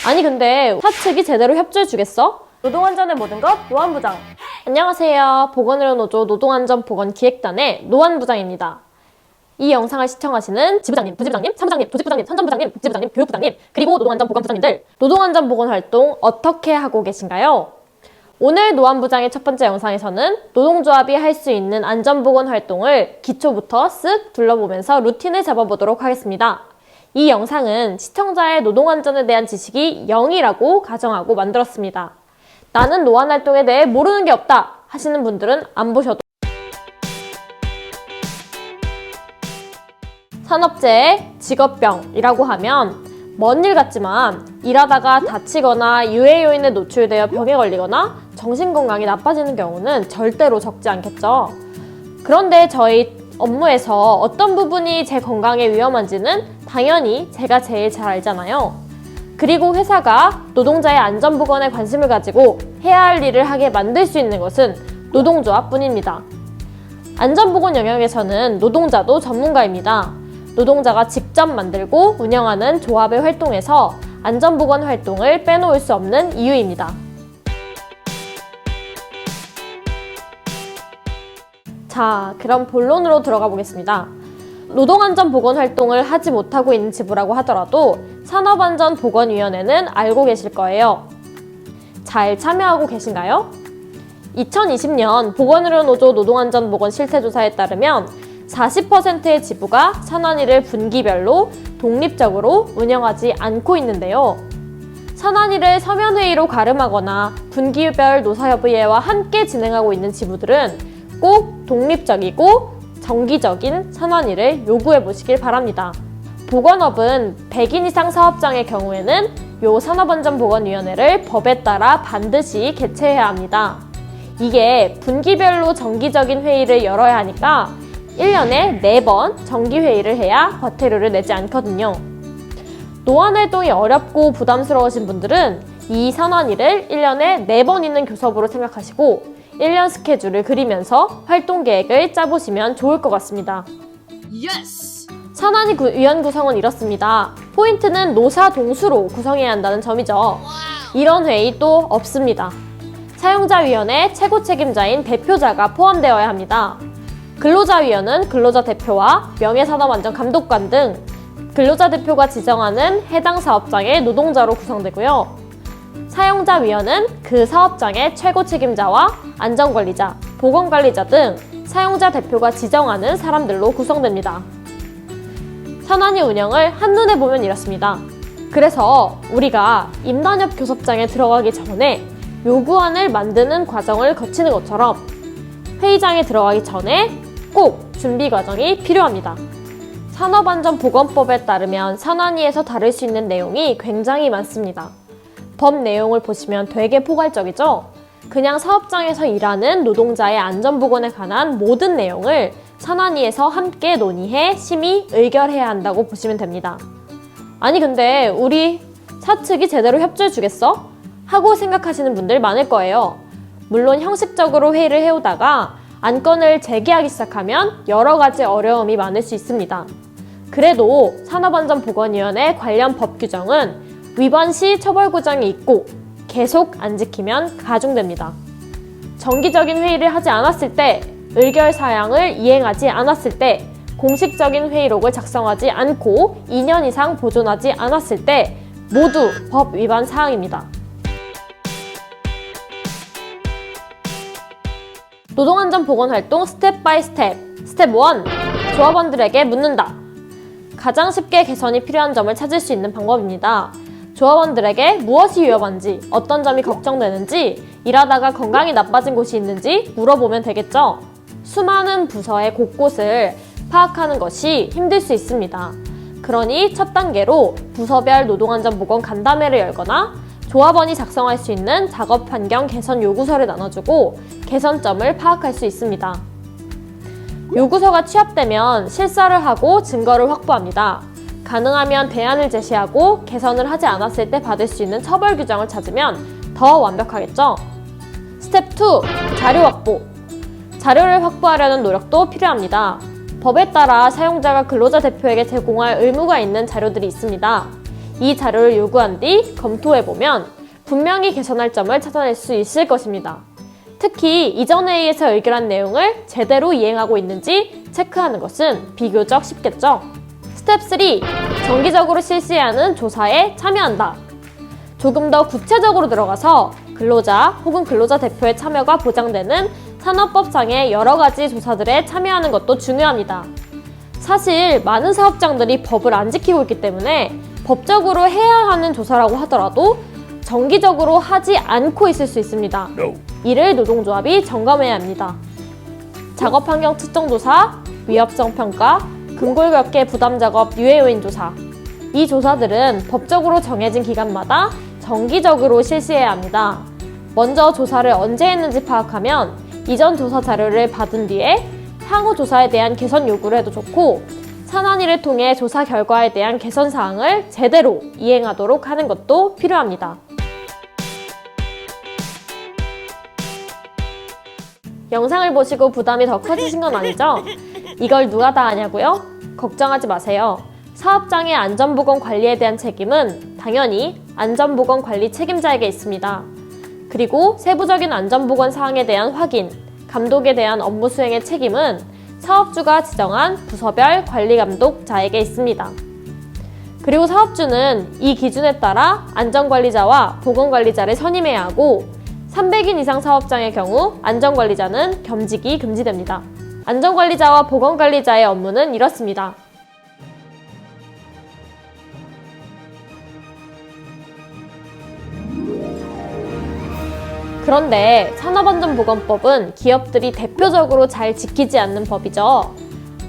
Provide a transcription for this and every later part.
아니 근데 사측이 제대로 협조해주겠어? 노동안전의 모든 것 노안부장. 안녕하세요. 보건의료노조 노동안전보건기획단의 노안부장입니다. 이 영상을 시청하시는 지부장님, 부지부장님, 사무장님, 조직부장님, 선전부장님, 복지부장님, 교육부장님, 그리고 노동안전보건부장님들, 노동안전보건활동 어떻게 하고 계신가요? 오늘 노안부장의 첫 번째 영상에서는 노동조합이 할 수 있는 안전보건활동을 기초부터 쓱 둘러보면서 루틴을 잡아보도록 하겠습니다. 이 영상은 시청자의 노동안전에 대한 지식이 0이라고 가정하고 만들었습니다. 나는 노안활동에 대해 모르는 게 없다 하시는 분들은 안 보셔도 산업재해, 직업병이라고 하면 먼 일 같지만 일하다가 다치거나 유해 요인에 노출되어 병에 걸리거나 정신건강이 나빠지는 경우는 절대로 적지 않겠죠. 그런데 저희 업무에서 어떤 부분이 제 건강에 위험한지는 당연히 제가 제일 잘 알잖아요. 그리고 회사가 노동자의 안전보건에 관심을 가지고 해야 할 일을 하게 만들 수 있는 것은 노동조합뿐입니다. 안전보건 영역에서는 노동자도 전문가입니다. 노동자가 직접 만들고 운영하는 조합의 활동에서 안전보건 활동을 빼놓을 수 없는 이유입니다. 자, 그럼 본론으로 들어가 보겠습니다. 노동안전보건 활동을 하지 못하고 있는 지부라고 하더라도 산업안전보건위원회는 알고 계실 거예요. 잘 참여하고 계신가요? 2020년 보건의료노조 노동안전보건 실태조사에 따르면 40%의 지부가 산안위를 분기별로 독립적으로 운영하지 않고 있는데요. 산안위를 서면회의로 가름하거나 분기별 노사협의회와 함께 진행하고 있는 지부들은 꼭 독립적이고 정기적인 산안위를 요구해 보시길 바랍니다. 보건업은 100인 이상 사업장의 경우에는 요 산업안전보건위원회를 법에 따라 반드시 개최해야 합니다. 이게 분기별로 정기적인 회의를 열어야 하니까 1년에 4번 정기회의를 해야 과태료를 내지 않거든요. 노안활동이 어렵고 부담스러우신 분들은 이 산안위를 1년에 4번 있는 교섭으로 생각하시고 1년 스케줄을 그리면서 활동 계획을 짜보시면 좋을 것 같습니다. Yes! 산안위 위원 구성은 이렇습니다. 포인트는 노사 동수로 구성해야 한다는 점이죠. 이런 회의 또 없습니다. 사용자위원회 최고 책임자인 대표자가 포함되어야 합니다. 근로자위원은 근로자 대표와 명예산업안전감독관 등 근로자 대표가 지정하는 해당 사업장의 노동자로 구성되고요. 사용자위원은 그 사업장의 최고 책임자와 안전관리자, 보건관리자 등 사용자 대표가 지정하는 사람들로 구성됩니다. 산안위 운영을 한눈에 보면 이렇습니다. 그래서 우리가 임단협 교섭장에 들어가기 전에 요구안을 만드는 과정을 거치는 것처럼 회의장에 들어가기 전에 꼭 준비 과정이 필요합니다. 산업안전보건법에 따르면 산안위에서 다룰 수 있는 내용이 굉장히 많습니다. 법 내용을 보시면 되게 포괄적이죠? 그냥 사업장에서 일하는 노동자의 안전보건에 관한 모든 내용을 산안위에서 함께 논의해 심의 의결해야 한다고 보시면 됩니다. 아니 근데 우리 사측이 제대로 협조해 주겠어? 하고 생각하시는 분들 많을 거예요. 물론 형식적으로 회의를 해오다가 안건을 제기하기 시작하면 여러 가지 어려움이 많을 수 있습니다. 그래도 산업안전보건위원회 관련 법 규정은 위반 시 처벌 구정이 있고 계속 안 지키면 가중됩니다. 정기적인 회의를 하지 않았을 때, 의결 사항을 이행하지 않았을 때, 공식적인 회의록을 작성하지 않고 2년 이상 보존하지 않았을 때 모두 법 위반 사항입니다. 노동안전보건활동 스텝 바이 스텝. 스텝 1. 조합원들에게 묻는다. 가장 쉽게 개선이 필요한 점을 찾을 수 있는 방법입니다. 조합원들에게 무엇이 위험한지, 어떤 점이 걱정되는지, 일하다가 건강이 나빠진 곳이 있는지 물어보면 되겠죠. 수많은 부서의 곳곳을 파악하는 것이 힘들 수 있습니다. 그러니 첫 단계로 부서별 노동안전보건 간담회를 열거나 조합원이 작성할 수 있는 작업 환경 개선 요구서를 나눠주고 개선점을 파악할 수 있습니다. 요구서가 취합되면 실사를 하고 증거를 확보합니다. 가능하면 대안을 제시하고 개선을 하지 않았을 때 받을 수 있는 처벌 규정을 찾으면 더 완벽하겠죠? 스텝 2. 자료 확보. 자료를 확보하려는 노력도 필요합니다. 법에 따라 사용자가 근로자 대표에게 제공할 의무가 있는 자료들이 있습니다. 이 자료를 요구한 뒤 검토해보면 분명히 개선할 점을 찾아낼 수 있을 것입니다. 특히 이전 회의에서 의결한 내용을 제대로 이행하고 있는지 체크하는 것은 비교적 쉽겠죠. 스텝 3. 정기적으로 실시해야 하는 조사에 참여한다. 조금 더 구체적으로 들어가서 근로자 혹은 근로자 대표의 참여가 보장되는 산업법상의 여러 가지 조사들에 참여하는 것도 중요합니다. 사실 많은 사업장들이 법을 안 지키고 있기 때문에 법적으로 해야 하는 조사라고 하더라도 정기적으로 하지 않고 있을 수 있습니다. 이를 노동조합이 점검해야 합니다. 작업환경 측정조사, 위협성 평가, 근골격계 부담작업 유해 요인 조사. 이 조사들은 법적으로 정해진 기간마다 정기적으로 실시해야 합니다. 먼저 조사를 언제 했는지 파악하면 이전 조사 자료를 받은 뒤에 향후 조사에 대한 개선 요구를 해도 좋고, 산안위를 통해 조사 결과에 대한 개선 사항을 제대로 이행하도록 하는 것도 필요합니다. 영상을 보시고 부담이 더 커지신 건 아니죠? 이걸 누가 다 하냐고요? 걱정하지 마세요. 사업장의 안전보건 관리에 대한 책임은 당연히 안전보건 관리 책임자에게 있습니다. 그리고 세부적인 안전보건 사항에 대한 확인, 감독에 대한 업무 수행의 책임은 사업주가 지정한 부서별 관리감독자에게 있습니다. 그리고 사업주는 이 기준에 따라 안전관리자와 보건관리자를 선임해야 하고, 300인 이상 사업장의 경우 안전관리자는 겸직이 금지됩니다. 안전관리자와 보건관리자의 업무는 이렇습니다. 그런데 산업안전보건법은 기업들이 대표적으로 잘 지키지 않는 법이죠.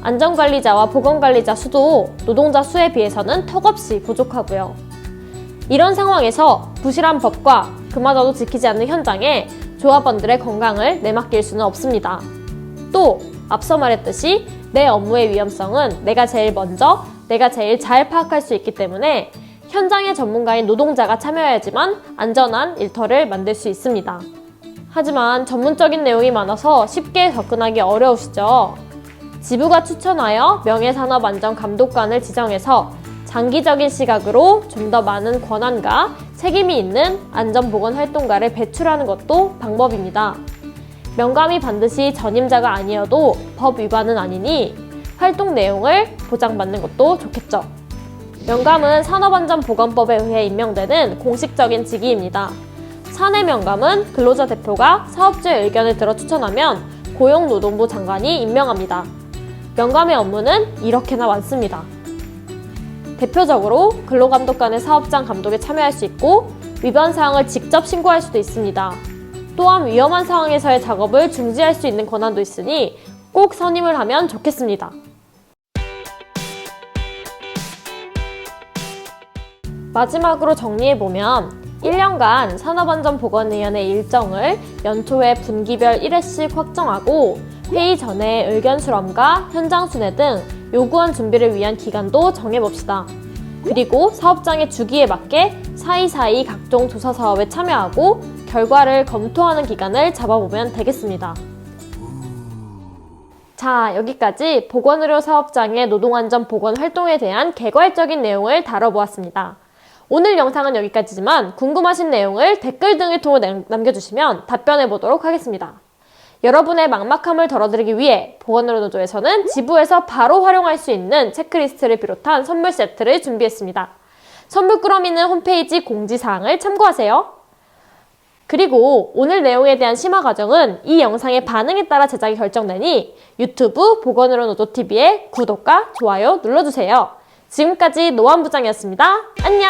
안전관리자와 보건관리자 수도 노동자 수에 비해서는 턱없이 부족하고요. 이런 상황에서 부실한 법과 그마저도 지키지 않는 현장에 조합원들의 건강을 내맡길 수는 없습니다. 또 앞서 말했듯이 내 업무의 위험성은 내가 제일 먼저, 내가 제일 잘 파악할 수 있기 때문에 현장의 전문가인 노동자가 참여해야지만 안전한 일터를 만들 수 있습니다. 하지만 전문적인 내용이 많아서 쉽게 접근하기 어려우시죠? 지부가 추천하여 명예산업안전감독관을 지정해서 장기적인 시각으로 좀 더 많은 권한과 책임이 있는 안전보건활동가를 배출하는 것도 방법입니다. 명감이 반드시 전임자가 아니어도 법 위반은 아니니 활동 내용을 보장받는 것도 좋겠죠. 명감은 산업안전보건법에 의해 임명되는 공식적인 직위입니다. 사내 명감은 근로자 대표가 사업주의 의견을 들어 추천하면 고용노동부 장관이 임명합니다. 명감의 업무는 이렇게나 많습니다. 대표적으로 근로감독관의 사업장 감독에 참여할 수 있고, 위반 사항을 직접 신고할 수도 있습니다. 또한 위험한 상황에서의 작업을 중지할 수 있는 권한도 있으니 꼭 선임을 하면 좋겠습니다. 마지막으로 정리해보면 1년간 산업안전보건위원회 일정을 연초에 분기별 1회씩 확정하고, 회의 전에 의견 수렴과 현장 순회 등 요구한 준비를 위한 기간도 정해봅시다. 그리고 사업장의 주기에 맞게 사이사이 각종 조사 사업에 참여하고 결과를 검토하는 기간을 잡아보면 되겠습니다. 자, 여기까지 보건의료 사업장의 노동안전 보건 활동에 대한 개괄적인 내용을 다뤄보았습니다. 오늘 영상은 여기까지지만 궁금하신 내용을 댓글 등을 통해 남겨주시면 답변해보도록 하겠습니다. 여러분의 막막함을 덜어드리기 위해 보건의료노조에서는 지부에서 바로 활용할 수 있는 체크리스트를 비롯한 선물 세트를 준비했습니다. 선물 꾸러미는 홈페이지 공지사항을 참고하세요. 그리고 오늘 내용에 대한 심화 과정은 이 영상의 반응에 따라 제작이 결정되니 유튜브 보건의료노조TV의 구독과 좋아요 눌러주세요. 지금까지 노안부장이었습니다. 안녕!